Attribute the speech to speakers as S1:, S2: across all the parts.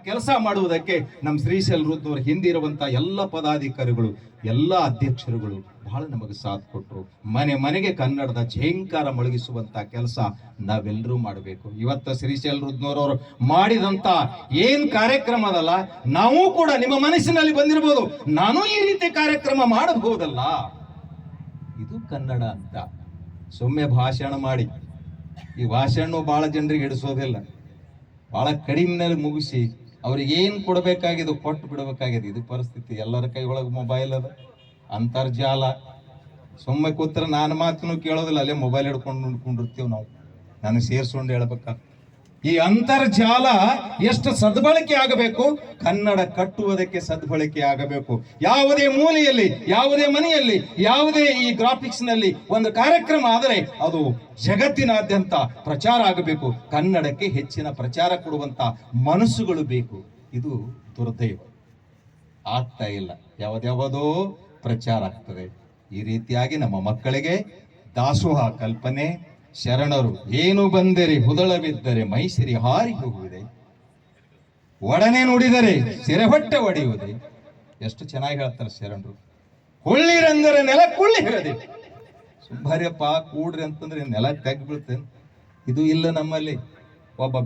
S1: ಕೆಲಸ ಮಾಡುವುದಕ್ಕೆ ನಮ್ಮ ಶ್ರೀಶೈಲ ರುದ್ರವರು ಹಿಂದಿರುವಂತ ಎಲ್ಲ ಪದಾಧಿಕಾರಿಗಳು ಎಲ್ಲ ಅಧ್ಯಕ್ಷರುಗಳು ಬಹಳ ನಮಗೆ ಸಾಥ್ ಕೊಟ್ಟರು. ಮನೆ ಮನೆಗೆ ಕನ್ನಡದ ಝೇಂಕಾರ ಮೊಳಗಿಸುವಂತ ಕೆಲಸ ನಾವೆಲ್ಲರೂ ಮಾಡಬೇಕು. ಇವತ್ತು ಶ್ರೀಶೈಲ ರುದ್ರವರು ಮಾಡಿದಂತ ಏನ್ ಕಾರ್ಯಕ್ರಮ ಅದಲ್ಲ, ನಾವು ಕೂಡ ನಿಮ್ಮ ಮನಸ್ಸಿನಲ್ಲಿ ಬಂದಿರಬಹುದು, ನಾನು ಈ ರೀತಿ ಕಾರ್ಯಕ್ರಮ ಮಾಡಬಹುದಲ್ಲ. ಇದು ಕನ್ನಡ ಅಂತ ಸುಮ್ಮನೆ ಭಾಷಣ ಮಾಡಿ, ಈ ಭಾಷಣ ಬಹಳ ಜನರಿಗೆ ಹಿಡಿಸೋದಿಲ್ಲ, ಬಹಳ ಕಡಿಮೆನಲ್ಲಿ ಮುಗಿಸಿ ಅವ್ರಿಗೆ ಏನ್ ಕೊಡಬೇಕಾಗಿದೆ ಕೊಟ್ಟು ಬಿಡಬೇಕಾಗಿದೆ. ಇದು ಪರಿಸ್ಥಿತಿ. ಎಲ್ಲರ ಕೈ ಒಳಗೆ ಮೊಬೈಲ್ ಅದ, ಅಂತರ್ಜಾಲ. ಸುಮ್ಮನೆ ಕೂತ್ರೆ ನಾನು ಮಾತನ್ನು ಕೇಳೋದಿಲ್ಲ, ಅಲ್ಲೇ ಮೊಬೈಲ್ ಹಿಡ್ಕೊಂಡು ನೋಡ್ಕೊಂಡಿರ್ತೀವಿ ನಾವು. ನನಗೆ ಸೇರ್ಸ್ಕೊಂಡು ಹೇಳ್ಬೇಕಾಗ್ತದೆ. ಈ ಅಂತರ್ಜಾಲ ಎಷ್ಟು ಸದ್ಬಳಕೆ ಆಗಬೇಕು, ಕನ್ನಡ ಕಟ್ಟುವುದಕ್ಕೆ ಸದ್ಬಳಕೆ ಆಗಬೇಕು. ಯಾವುದೇ ಮೂಲೆಯಲ್ಲಿ, ಯಾವುದೇ ಮನೆಯಲ್ಲಿ, ಯಾವುದೇ ಈ ಗ್ರಾಫಿಕ್ಸ್ ನಲ್ಲಿ ಒಂದು ಕಾರ್ಯಕ್ರಮ ಆದರೆ ಅದು ಜಗತ್ತಿನಾದ್ಯಂತ ಪ್ರಚಾರ ಆಗಬೇಕು. ಕನ್ನಡಕ್ಕೆ ಹೆಚ್ಚಿನ ಪ್ರಚಾರ ಕೊಡುವಂತ ಮನಸ್ಸುಗಳು ಬೇಕು. ಇದು ದುರ್ದೈವ, ಆಗ್ತಾ ಇಲ್ಲ. ಯಾವ್ದ್ಯಾವುದೋ ಪ್ರಚಾರ ಆಗ್ತದೆ. ಈ ರೀತಿಯಾಗಿ ನಮ್ಮ ಮಕ್ಕಳಿಗೆ ದಾಸೋಹ ಕಲ್ಪನೆ, ಶರಣರು ಏನು ಬಂದರೆ ಹುದಳವಿದ್ದರೆ ಮೈಸಿರಿ ಹಾರಿ ಹೋಗುವುದೇ, ಒಡನೆ ನುಡಿದರೆ ಸಿರೆಹೊಟ್ಟೆ ಒಡೆಯುವುದೇ. ಎಷ್ಟು ಚೆನ್ನಾಗಿ ಹೇಳ್ತಾರೆ ಶರಣರು. ಹುಳ್ಳಿರಂದರೆ ನೆಲ ಕುಳ್ಳಿ ಹೇಳದೆ, ಸುಂಬಾರ್ಯಪ್ಪ ಕೂಡ್ರಿ ಅಂತಂದ್ರೆ ನೆಲ ತೆಗ್ ಬೀಳ್ತೇನೆ. ಇದು ಇಲ್ಲ ನಮ್ಮಲ್ಲಿ. ಒಬ್ಬ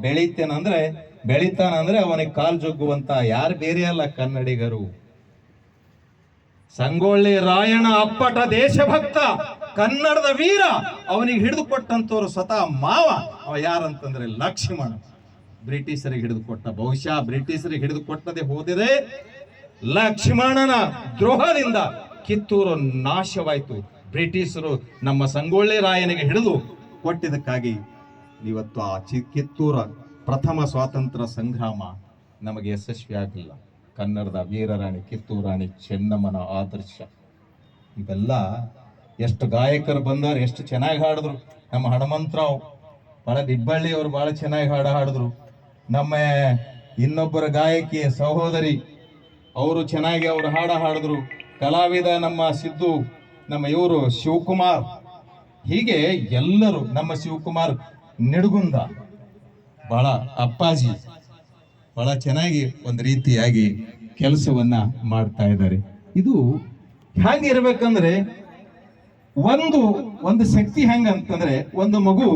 S1: ಬೆಳಿತಾನಂದ್ರೆ ಅವನಿಗೆ ಕಾಲ್ ಜೊಗ್ಗುವಂತ ಯಾರು ಬೇರೆ ಅಲ್ಲ, ಕನ್ನಡಿಗರು. ಸಂಗೊಳ್ಳಿ ರಾಯಣ್ಣ ಅಪ್ಪಟ ದೇಶಭಕ್ತ, ಕನ್ನಡದ ವೀರ. ಅವನಿಗೆ ಹಿಡಿದು ಕೊಟ್ಟಂತವ್ರು ಸ್ವತಃ ಮಾವ. ಅವ ಯಾರಂತಂದ್ರೆ ಲಕ್ಷ್ಮಣ. ಬ್ರಿಟಿಷರಿಗೆ ಹಿಡಿದು ಕೊಟ್ಟ. ಬಹುಶಃ ಬ್ರಿಟಿಷರಿಗೆ ಹಿಡಿದು ಕೊಟ್ಟದೆ ಹೋದಿದೆ ಲಕ್ಷ್ಮಣನ ದ್ರೋಹದಿಂದ ಕಿತ್ತೂರು ನಾಶವಾಯಿತು. ಬ್ರಿಟಿಷರು ನಮ್ಮ ಸಂಗೊಳ್ಳಿ ರಾಯನಿಗೆ ಹಿಡಿದು ಕೊಟ್ಟಿದ್ದಕ್ಕಾಗಿ ಇವತ್ತು ಆ ಕಿತ್ತೂರ ಪ್ರಥಮ ಸ್ವಾತಂತ್ರ್ಯ ಸಂಗ್ರಾಮ ನಮಗೆ ಯಶಸ್ವಿ ಆಗಲಿಲ್ಲ. ಕನ್ನಡದ ವೀರರಾಣಿ ಕಿತ್ತೂರು ರಾಣಿ ಚೆನ್ನಮ್ಮನ ಆದರ್ಶ. ಇವೆಲ್ಲ ಎಷ್ಟು ಗಾಯಕರು ಬಂದವರು, ಎಷ್ಟು ಚೆನ್ನಾಗಿ ಹಾಡಿದ್ರು. ನಮ್ಮ ಹನುಮಂತರಾವ್ ಬಹಳ ದಿಬ್ಬಳ್ಳಿ ಅವರು ಬಹಳ ಚೆನ್ನಾಗಿ ಹಾಡಿದ್ರು. ನಮ್ಮ ಇನ್ನೊಬ್ಬರ ಗಾಯಕಿ ಸಹೋದರಿ ಅವರು ಚೆನ್ನಾಗಿ ಅವರು ಹಾಡಿದ್ರು. ಕಲಾವಿದ ನಮ್ಮ ಸಿದ್ದು, ನಮ್ಮ ಇವರು ಶಿವಕುಮಾರ್, ಹೀಗೆ ಎಲ್ಲರೂ, ನಮ್ಮ ಶಿವಕುಮಾರ್ ನಿಡಗುಂದ, ಬಹಳ ಅಪ್ಪಾಜಿ ಬಹಳ ಚೆನ್ನಾಗಿ ಒಂದು ರೀತಿಯಾಗಿ ಕೆಲಸವನ್ನ ಮಾಡ್ತಾ ಇದ್ದಾರೆ. ಇದು ಹೆಂಗಿರ್ಬೇಕಂದ್ರೆ ಒಂದು ಶಕ್ತಿ ಹೆಂಗಂತಂದ್ರೆ, ಒಂದು ಮಗು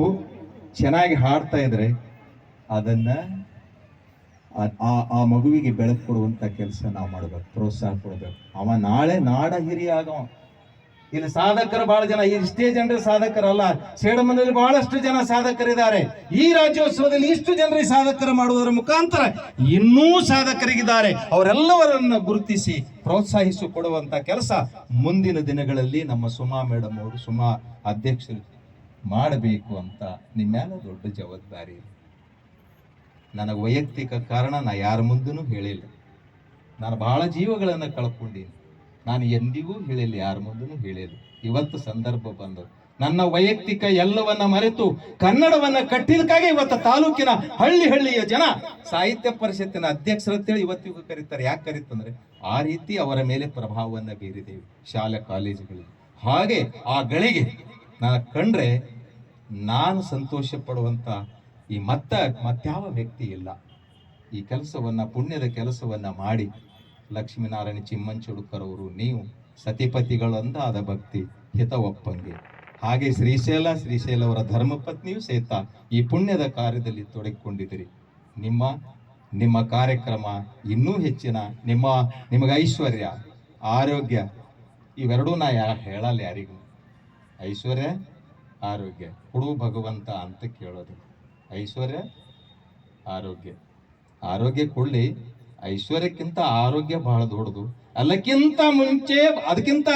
S1: ಚೆನ್ನಾಗಿ ಹಾಡ್ತಾ ಇದ್ರೆ ಅದನ್ನ ಆ ಮಗುವಿಗೆ ಬೆಳಕು ಕೊಡುವಂತ ಕೆಲಸ ನಾವು ಮಾಡ್ಬೇಕು, ಪ್ರೋತ್ಸಾಹ ಕೊಡ್ಬೇಕು. ಅವ ನಾಳೆ ನಾಡ ಹಿರಿಯ ಆಗವ. ಇಲ್ಲಿ ಸಾಧಕರು ಬಹಳ ಜನ, ಇಷ್ಟೇ ಜನರು ಸಾಧಕರಲ್ಲ, ಸೇಡಮನಲ್ಲಿ ಬಹಳಷ್ಟು ಜನ ಸಾಧಕರಿದ್ದಾರೆ. ಈ ರಾಜ್ಯೋತ್ಸವದಲ್ಲಿ ಇಷ್ಟು ಜನರಿಗೆ ಸಾಧಕರು ಮಾಡುವುದರ ಮುಖಾಂತರ ಇನ್ನೂ ಸಾಧಕರಿಗಿದ್ದಾರೆ. ಅವರೆಲ್ಲವರನ್ನು ಗುರುತಿಸಿ ಪ್ರೋತ್ಸಾಹಿಸಿ ಕೊಡುವಂತ ಕೆಲಸ ಮುಂದಿನ ದಿನಗಳಲ್ಲಿ ನಮ್ಮ ಸುಮಾ ಮೇಡಮ್ ಅವರು, ಸುಮಾ ಅಧ್ಯಕ್ಷರು ಮಾಡಬೇಕು ಅಂತ ನಿಮ್ಮೆಲ್ಲ ದೊಡ್ಡ ಜವಾಬ್ದಾರಿ. ನನಗೆ ವೈಯಕ್ತಿಕ ಕಾರಣ ನಾ ಯಾರ ಮುಂದೂ ಹೇಳಿಲ್ಲ. ನಾನು ಬಹಳ ಜೀವಗಳನ್ನು ಕಳ್ಕೊಂಡೀನಿ. ನಾನು ಎಂದಿಗೂ ಹೇಳಿಲ್ಲ, ಯಾರ ಮುಂದೂ ಹೇಳಿಲ್ಲ. ಇವತ್ತು ಸಂದರ್ಭ ಬಂದು ನನ್ನ ವೈಯಕ್ತಿಕ ಎಲ್ಲವನ್ನ ಮರೆತು ಕನ್ನಡವನ್ನ ಕಟ್ಟಿದಕ್ಕಾಗಿ ಇವತ್ತು ತಾಲೂಕಿನ ಹಳ್ಳಿಯ ಜನ ಸಾಹಿತ್ಯ ಪರಿಷತ್ತಿನ ಅಧ್ಯಕ್ಷರಂತೇಳಿ ಇವತ್ತಿಗೂ ಕರೀತಾರೆ. ಯಾಕೆ ಕರೀತಂದ್ರೆ ಆ ರೀತಿ ಅವರ ಮೇಲೆ ಪ್ರಭಾವವನ್ನ ಬೀರಿದ್ದೇವೆ ಶಾಲೆ ಕಾಲೇಜುಗಳು. ಹಾಗೆ ಆ ಗಳಿಗೆ ನಾನು ಕಂಡ್ರೆ ನಾನು ಸಂತೋಷ ಪಡುವಂತ ಈ ಮತ್ಯಾವ ವ್ಯಕ್ತಿ ಇಲ್ಲ. ಈ ಕೆಲಸವನ್ನ, ಪುಣ್ಯದ ಕೆಲಸವನ್ನ ಮಾಡಿ ಲಕ್ಷ್ಮೀನಾರಾಯಣ ಚಿಮ್ಮಂಚುಡುಕರ್ ಅವರು, ನೀವು ಸತಿಪತಿಗಳಂದಾದ ಭಕ್ತಿ ಹಿತ ಒಪ್ಪಂಗೆ, ಹಾಗೆ ಶ್ರೀಶೈಲ ಅವರ ಧರ್ಮಪತ್ನಿಯೂ ಸಹಿತ ಈ ಪುಣ್ಯದ ಕಾರ್ಯದಲ್ಲಿ ತೊಡಗಿಕೊಂಡಿದ್ದೀರಿ. ನಿಮ್ಮ ಕಾರ್ಯಕ್ರಮ ಇನ್ನೂ ಹೆಚ್ಚಿನ, ನಿಮಗೆ ಐಶ್ವರ್ಯ, ಆರೋಗ್ಯ ಇವೆರಡೂ ನಾ ಹೇಳಲ್ಲ ಯಾರಿಗೂ. ಐಶ್ವರ್ಯ ಆರೋಗ್ಯ ಕೊಡು ಭಗವಂತ ಅಂತ ಕೇಳೋದು. ಐಶ್ವರ್ಯ ಆರೋಗ್ಯ ಕೊಡ್ಲಿ. ಐಶ್ವರ್ಯಕ್ಕಿಂತ ಆರೋಗ್ಯ ಬಹಳ ದೊಡ್ಡದು. ಎಲ್ಲಕ್ಕಿಂತ ಮುಂಚೆ ಅದಕ್ಕಿಂತ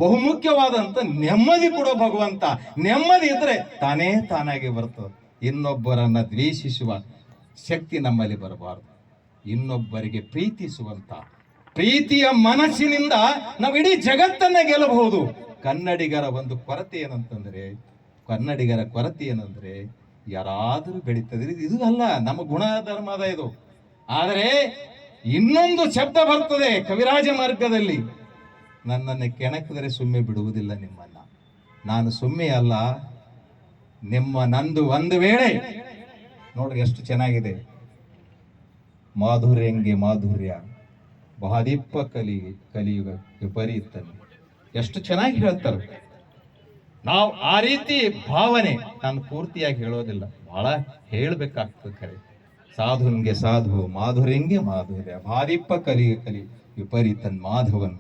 S1: ಬಹುಮುಖ್ಯವಾದಂತ ನೆಮ್ಮದಿ ಕೊಡೋ ಭಗವಂತ. ನೆಮ್ಮದಿ ಇದ್ರೆ ತಾನಾಗಿ ಬರ್ತದೆ. ಇನ್ನೊಬ್ಬರನ್ನ ದ್ವೇಷಿಸುವ ಶಕ್ತಿ ನಮ್ಮಲ್ಲಿ ಬರಬಾರದು. ಇನ್ನೊಬ್ಬರಿಗೆ ಪ್ರೀತಿಸುವಂತ ಪ್ರೀತಿಯ ಮನಸ್ಸಿನಿಂದ ನಾವು ಇಡೀ ಜಗತ್ತನ್ನ ಗೆಲ್ಲಬಹುದು. ಕನ್ನಡಿಗರ ಕೊರತೆ ಏನಂದ್ರೆ ಯಾರಾದರೂ ಬೆಳೀತದೆ. ಇದು ಅಲ್ಲ ನಮ್ಮ ಗುಣ ಧರ್ಮದ ಇದು. ಆದರೆ ಇನ್ನೊಂದು ಶಬ್ದ ಬರ್ತದೆ ಕವಿರಾಜ ಮಾರ್ಗದಲ್ಲಿ, ನನ್ನನ್ನು ಕೆಣಕಿದರೆ ಸುಮ್ಮನೆ ಬಿಡುವುದಿಲ್ಲ ನಿಮ್ಮನ್ನ. ನಾನು ಸುಮ್ಮನೆ ಅಲ್ಲ, ನಂದು ಒಂದು ವೇಳೆ ನೋಡ್ರಿ ಎಷ್ಟು ಚೆನ್ನಾಗಿದೆ. ಮಾಧುರ್ಯಂಗೆ ಮಾಧುರ್ಯ ಬಹದಿಪ್ಪ ಕಲಿಯುಗ ವಿಪರೀತ. ಎಷ್ಟು ಚೆನ್ನಾಗಿ ಹೇಳ್ತಾರೆ. ನಾವು ಆ ರೀತಿ ಭಾವನೆ ನಾನು ಪೂರ್ತಿಯಾಗಿ ಹೇಳೋದಿಲ್ಲ, ಬಹಳ ಹೇಳ್ಬೇಕಾಗ್ತದೆ. ಖರೆ ಸಾಧುನ್ಗೆ ಸಾಧು, ಮಾಧುರ್ಯಂಗೆ ಮಾಧುರ್ಯ, ಭಾದಿಪ್ಪ ಕಲಿ ವಿಪರೀತನ್ ಮಾಧವನ್.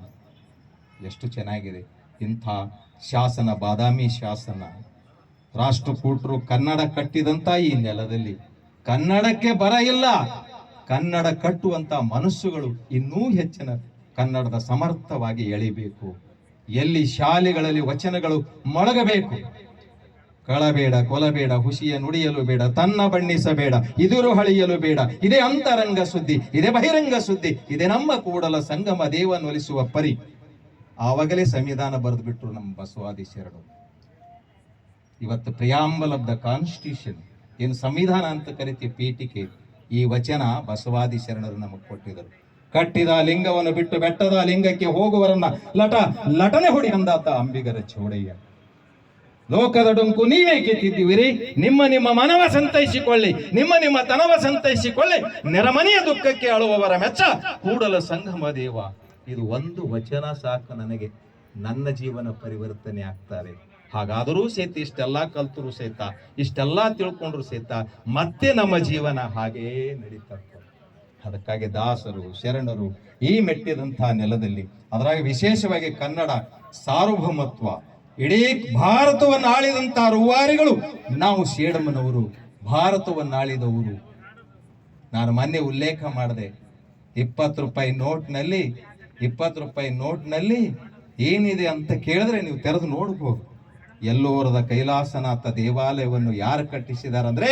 S1: ಎಷ್ಟು ಚೆನ್ನಾಗಿದೆ ಇಂಥ ಶಾಸನ, ಬಾದಾಮಿ ಶಾಸನ. ರಾಷ್ಟ್ರಕೂಟರು ಕನ್ನಡ ಕಟ್ಟಿದಂತ ಈ ನೆಲದಲ್ಲಿ ಕನ್ನಡಕ್ಕೆ ಬರ ಇಲ್ಲ, ಕನ್ನಡ ಕಟ್ಟುವಂತ ಮನಸ್ಸುಗಳು ಇನ್ನೂ ಹೆಚ್ಚಿನ ಕನ್ನಡದ ಸಮರ್ಥವಾಗಿ ಎಳಿಬೇಕು. ಎಲ್ಲಿ ಶಾಲೆಗಳಲ್ಲಿ ವಚನಗಳು ಮೊಳಗಬೇಕು. ಕಳಬೇಡ, ಕೊಲಬೇಡ, ಹುಸಿಯ ನುಡಿಯಲು ಬೇಡ, ತನ್ನ ಬಣ್ಣಿಸಬೇಡ, ಇದುರು ಹಳಿಯಲು ಬೇಡ, ಇದೇ ಅಂತರಂಗ ಸುದ್ದಿ, ಇದೇ ಬಹಿರಂಗ ಸುದ್ದಿ, ಇದೇ ನಮ್ಮ ಕೂಡಲ ಸಂಗಮ ದೇವನೊಲಿಸುವ ಪರಿ. ಆವಾಗಲೇ ಸಂವಿಧಾನ ಬರೆದು ಬಿಟ್ರು ನಮ್ಮ ಬಸವಾದಿ ಶರಣರು. ಇವತ್ತು ಪ್ರಿಯಾಂಬಲ್ ಆಫ್ ದ ಕಾನ್ಸ್ಟಿಟ್ಯೂಷನ್, ಏನು ಸಂವಿಧಾನ ಅಂತ ಕರಿತೀವಿ, ಪೀಠಿಕೆ, ಈ ವಚನ ಬಸವಾದಿ ಶರಣರು ನಮಗೆ ಕೊಟ್ಟಿದರು. ಕಟ್ಟಿದ ಲಿಂಗವನ್ನು ಬಿಟ್ಟು ಬೆಟ್ಟದ ಲಿಂಗಕ್ಕೆ ಹೋಗುವರನ್ನ ಲಟನೆ ಹೊಡಿ ಅಂದಾತ ಅಂಬಿಗರ ಚೌಡಯ್ಯ. ಲೋಕದ ಡೊಂಕು ನೀವೇ ಗೆದ್ದಿದ್ದೀವಿರಿ, ನಿಮ್ಮ ಮನವ ಸಂತೈಸಿಕೊಳ್ಳಿ, ನಿಮ್ಮ ತನವ ಸಂತೈಸಿಕೊಳ್ಳಿ, ನೆರಮನೆಯ ದುಃಖಕ್ಕೆ ಅಳುವವರ ಮೆಚ್ಚ ಕೂಡಲ ಸಂಗಮ ದೇವ. ಇದು ಒಂದು ವಚನ ಸಾಕು ನನಗೆ, ನನ್ನ ಜೀವನ ಪರಿವರ್ತನೆ ಆಗ್ತಾರೆ. ಹಾಗಾದರೂ ಸಹಿತ ಇಷ್ಟೆಲ್ಲ ಕಲ್ತರೂ ಸಹಿತ, ಇಷ್ಟೆಲ್ಲ ತಿಳ್ಕೊಂಡ್ರು ಸಹಿತ ಮತ್ತೆ ನಮ್ಮ ಜೀವನ ಹಾಗೇ ನಡೀತದೆ. ಅದಕ್ಕಾಗಿ ದಾಸರು ಶರಣರು ಈ ಮೆಟ್ಟಿದಂತಹ ನೆಲದಲ್ಲಿ, ಅದರಾಗ ವಿಶೇಷವಾಗಿ ಕನ್ನಡ ಸಾರ್ವಭೌಮತ್ವ, ಇಡೀ ಭಾರತವನ್ನು ಆಳಿದಂತಹ ರೂವಾರಿಗಳು ನಾವು ಸೇಡಮ್ಮನವರು, ಭಾರತವನ್ನು ಆಳಿದವರು. ನಾನು ಮೊನ್ನೆ ಉಲ್ಲೇಖ ಮಾಡಿದೆ, 20 ರೂಪಾಯಿ ನೋಟ್ನಲ್ಲಿ ಏನಿದೆ ಅಂತ ಕೇಳಿದ್ರೆ ನೀವು ತೆರೆದು ನೋಡ್ಬೋದು. ಎಲ್ಲೋರದ ಕೈಲಾಸನಾಥ ದೇವಾಲಯವನ್ನು ಯಾರು ಕಟ್ಟಿಸಿದಾರಂದ್ರೆ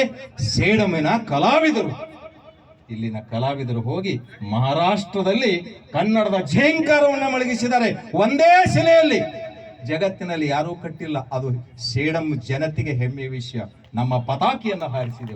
S1: ಸೇಡಮ್ಮಿನ ಕಲಾವಿದರು. ಇಲ್ಲಿನ ಕಲಾವಿದರು ಹೋಗಿ ಮಹಾರಾಷ್ಟ್ರದಲ್ಲಿ ಕನ್ನಡದ ಝೇಂಕಾರವನ್ನು ಮೊಳಗಿಸಿದ್ದಾರೆ. ಒಂದೇ ಶಿಲೆಯಲ್ಲಿ, ಜಗತ್ತಿನಲ್ಲಿ ಯಾರೂ ಕಟ್ಟಿಲ್ಲ. ಅದು ಸೇಡಂ ಜನತೆಗೆ ಹೆಮ್ಮೆಯ ವಿಷಯ. ನಮ್ಮ ಪತಾಕಿಯನ್ನು ಹಾರಿಸಿದೆವು.